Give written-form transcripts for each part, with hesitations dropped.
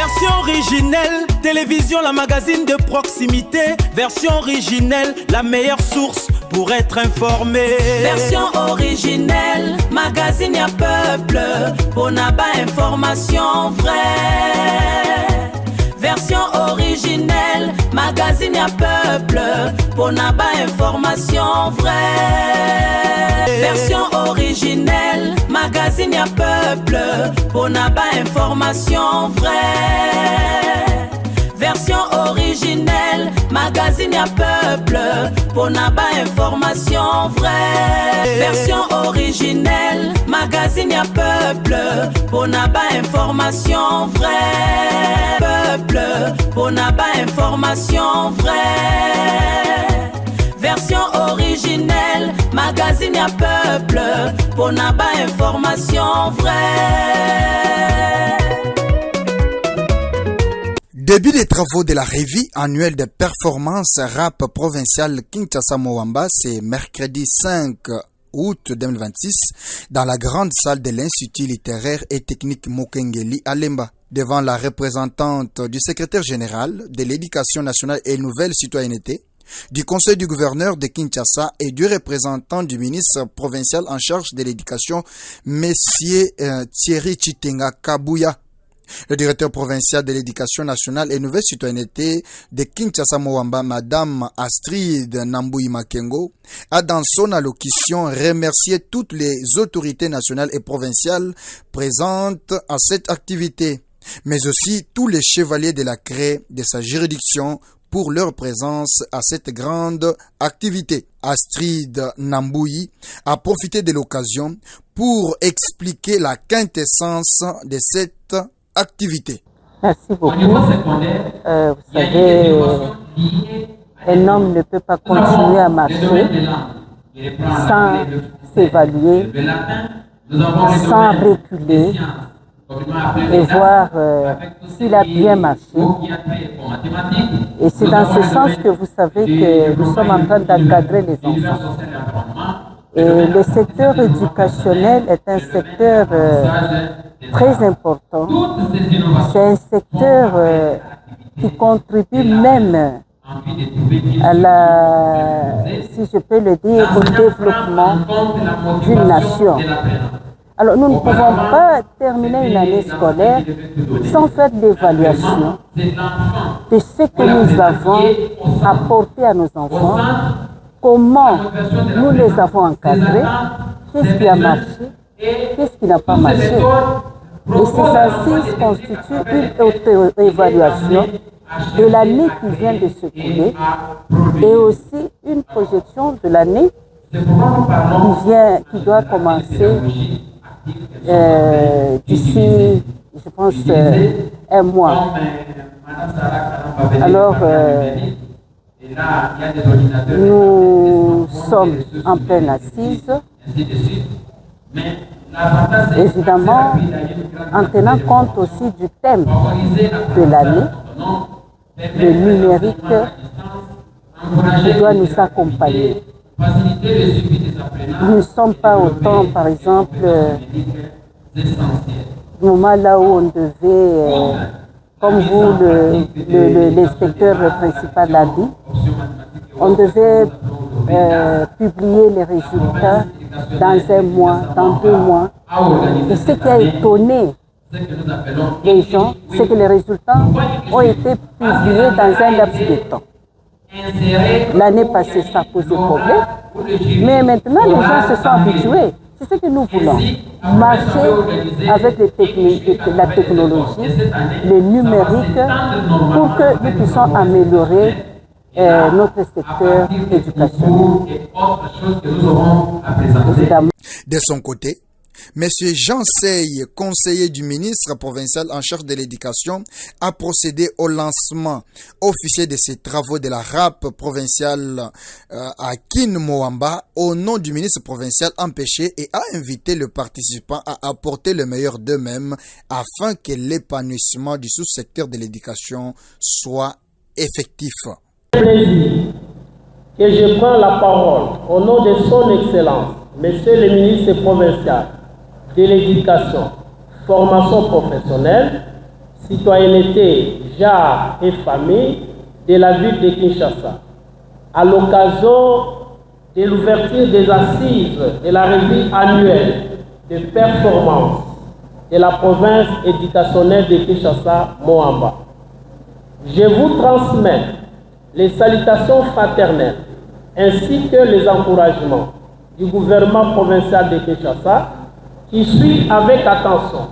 Version originelle, télévision, la magazine de proximité. Version originelle, la meilleure source pour être informé. Version originelle, magazine y'a peuple, pour n'aba information vraie. Version originelle, magazine y'a peuple, pour n'aba information vraie. Version originelle, magazine y'a peuple, pour n'aba information vraie. Version originelle, magazine y'a peuple, pour n'aba information vraie. Version originelle, magazine y'a peuple, pour n'aba information vraie. Peuple, pour n'aba information vraie. Version originelle, magazine y'a peuple, pour n'aba information vraie. Début des travaux de la revue annuelle de performance rap provinciale Kinshasa Moamba, c'est mercredi 5 août 2026 dans la grande salle de l'Institut littéraire et technique Mokengeli à Lemba, devant la représentante du secrétaire général de l'éducation nationale et nouvelle citoyenneté, du conseil du gouverneur de Kinshasa et du représentant du ministre provincial en charge de l'éducation, Messieurs Thierry Chitenga Kabouya. Le directeur provincial de l'éducation nationale et nouvelle citoyenneté de Kinshasa Moamba, Madame Astrid Namboui Makengo, a dans son allocution remercié toutes les autorités nationales et provinciales présentes à cette activité, mais aussi tous les chevaliers de la craie de sa juridiction pour leur présence à cette grande activité. Astrid Namboui a profité de l'occasion pour expliquer la quintessence de cette activité. Merci beaucoup. Vous savez, un homme ne peut pas continuer à marcher sans s'évaluer, sans reculer et voir s'il a bien marché. Et c'est dans ce sens que vous savez que nous sommes en train d'encadrer les enfants. Et le secteur éducationnel est un secteur très important. C'est un secteur qui contribue même à la, si je peux le dire, au développement d'une nation. Alors nous ne pouvons pas terminer une année scolaire sans faire d'évaluation de ce que nous avons apporté à nos enfants, comment nous les avons encadrés, qu'est-ce qui a marché, qu'est-ce qui n'a pas marché. Et ces assises constituent une auto-évaluation de l'année qui vient de se couler et aussi une projection de l'année qui doit commencer d'ici, je pense, un mois. Alors, nous sommes en pleine assise, évidemment, en tenant compte aussi du thème de l'année, le numérique qui doit nous accompagner. Nous ne sommes pas autant, par exemple, au moment là où on devait, comme vous, l'inspecteur principal l'a dit, on devait publier les résultats dans un mois, dans 2 mois. Et ce qui a étonné les gens, c'est que les résultats ont été publiés dans un laps de temps. L'année passée, ça a posé problème, mais maintenant, les gens se sont habitués. C'est ce que nous voulons. Marcher avec la technologie, le numérique, pour que nous puissions améliorer notre secteur éducationnel. Évidemment. De son côté, M. Jean Sey, conseiller du ministre provincial en charge de l'éducation, a procédé au lancement officiel de ces travaux de la RAP provinciale à Kinmoamba au nom du ministre provincial empêché et a invité le participant à apporter le meilleur d'eux-mêmes afin que l'épanouissement du sous-secteur de l'éducation soit effectif. Plaisir que je prends la parole au nom de son Excellence, Monsieur le ministre provincial de l'éducation, formation professionnelle, citoyenneté, genre et famille de la ville de Kinshasa, à l'occasion de l'ouverture des assises de la revue annuelle de performance de la province éducationnelle de Kinshasa-Moamba. Je vous transmets les salutations fraternelles ainsi que les encouragements du gouvernement provincial de Kinshasa qui suit avec attention,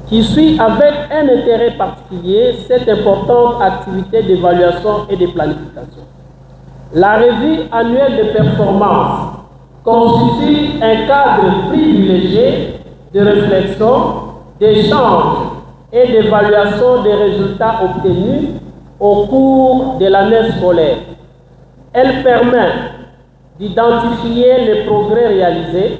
qui suit avec un intérêt particulier cette importante activité d'évaluation et de planification. La revue annuelle de performance constitue un cadre privilégié de réflexion, d'échange et d'évaluation des résultats obtenus au cours de l'année scolaire. Elle permet d'identifier les progrès réalisés,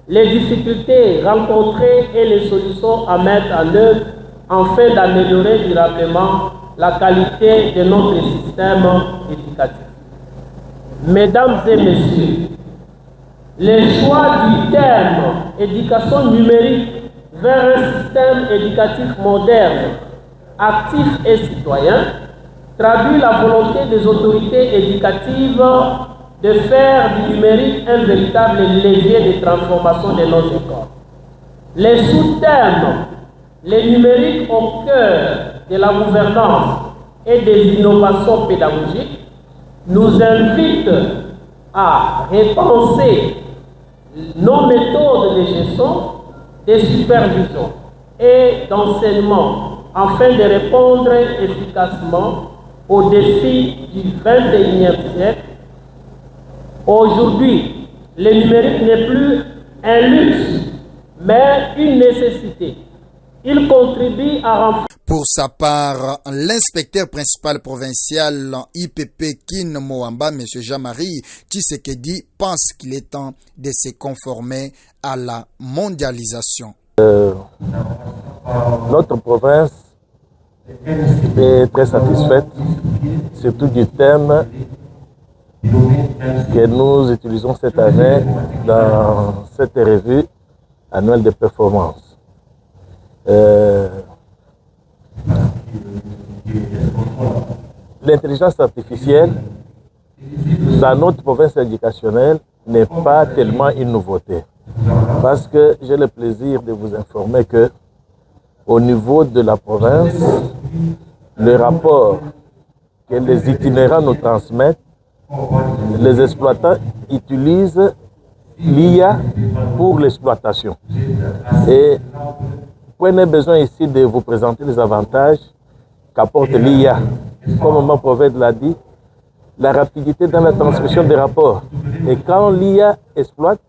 les difficultés rencontrées et les solutions à mettre en œuvre afin d'améliorer durablement la qualité de notre système éducatif. Mesdames et messieurs, le choix du terme éducation numérique vers un système éducatif moderne, actif et citoyen traduit la volonté des autorités éducatives de faire du numérique un véritable levier de transformation de nos écoles. Les sous-thèmes, les numériques au cœur de la gouvernance et des innovations pédagogiques, nous invitent à repenser nos méthodes de gestion, de supervision et d'enseignement afin de répondre efficacement aux défis du XXIe siècle. Aujourd'hui, le numérique n'est plus un luxe, mais une nécessité. Il contribue à renforcer. Pour sa part, l'inspecteur principal provincial IPP Kin Moamba, M. Jean-Marie Tshisekedi, pense qu'il est temps de se conformer à la mondialisation. Notre province est très satisfaite, surtout du thème que nous utilisons cette année dans cette revue annuelle de performance. L'intelligence artificielle dans notre province éducationnelle n'est pas tellement une nouveauté. Parce que j'ai le plaisir de vous informer que au niveau de la province, le rapport que les itinérants nous transmettent, les exploitants utilisent l'IA pour l'exploitation. Et prenez besoin ici de vous présenter les avantages qu'apporte l'IA. Comme Maman Prophète l'a dit, la rapidité dans la transmission des rapports. Et quand l'IA exploite,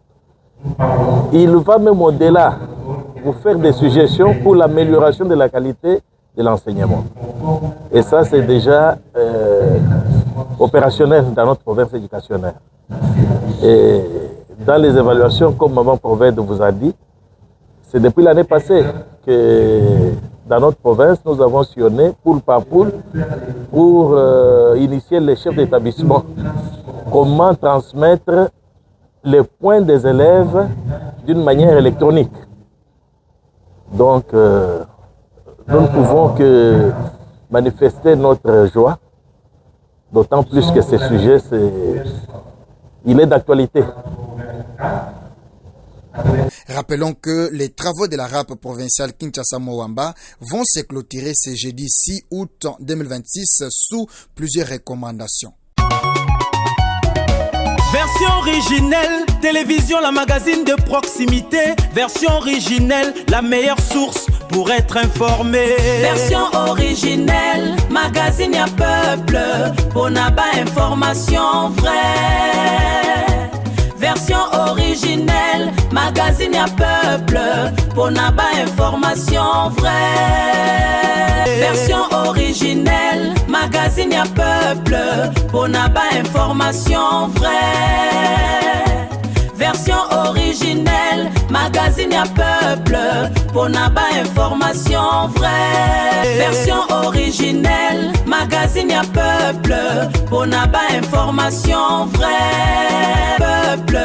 il va même au-delà vous faire des suggestions pour l'amélioration de la qualité de l'enseignement. Et ça, c'est déjà opérationnel dans notre province éducationnelle. Et dans les évaluations, comme Maman Prophète vous a dit, c'est depuis l'année passée que dans notre province, nous avons sillonné poule par poule pour initier les chefs d'établissement. Comment transmettre les points des élèves d'une manière électronique. Donc, nous ne pouvons que manifester notre joie, d'autant plus que ce sujet, il est d'actualité. Rappelons que les travaux de la RAP provinciale Kinshasa-Moamba vont se clôturer ce jeudi 6 août 2026 sous plusieurs recommandations. Version originelle, télévision, la magazine de proximité. Version originelle, la meilleure source pour être informé. Version originelle, magazine à peuple, pour n'avoir information vraie. Version originelle, magazine à peuple, pour n'avoir information vraie. Version originelle, magazine à peuple, pour n'avoir information vraie. Version originelle, magazine à peuple, pour n'avoir information vraie. Version originelle, magazine à peuple, pour n'avoir information vraie. Peuple,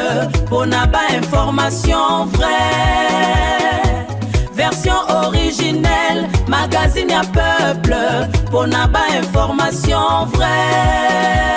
pour n'avoir information vraie. Version originelle. magazine à peuple, pour n'avoir information vraie.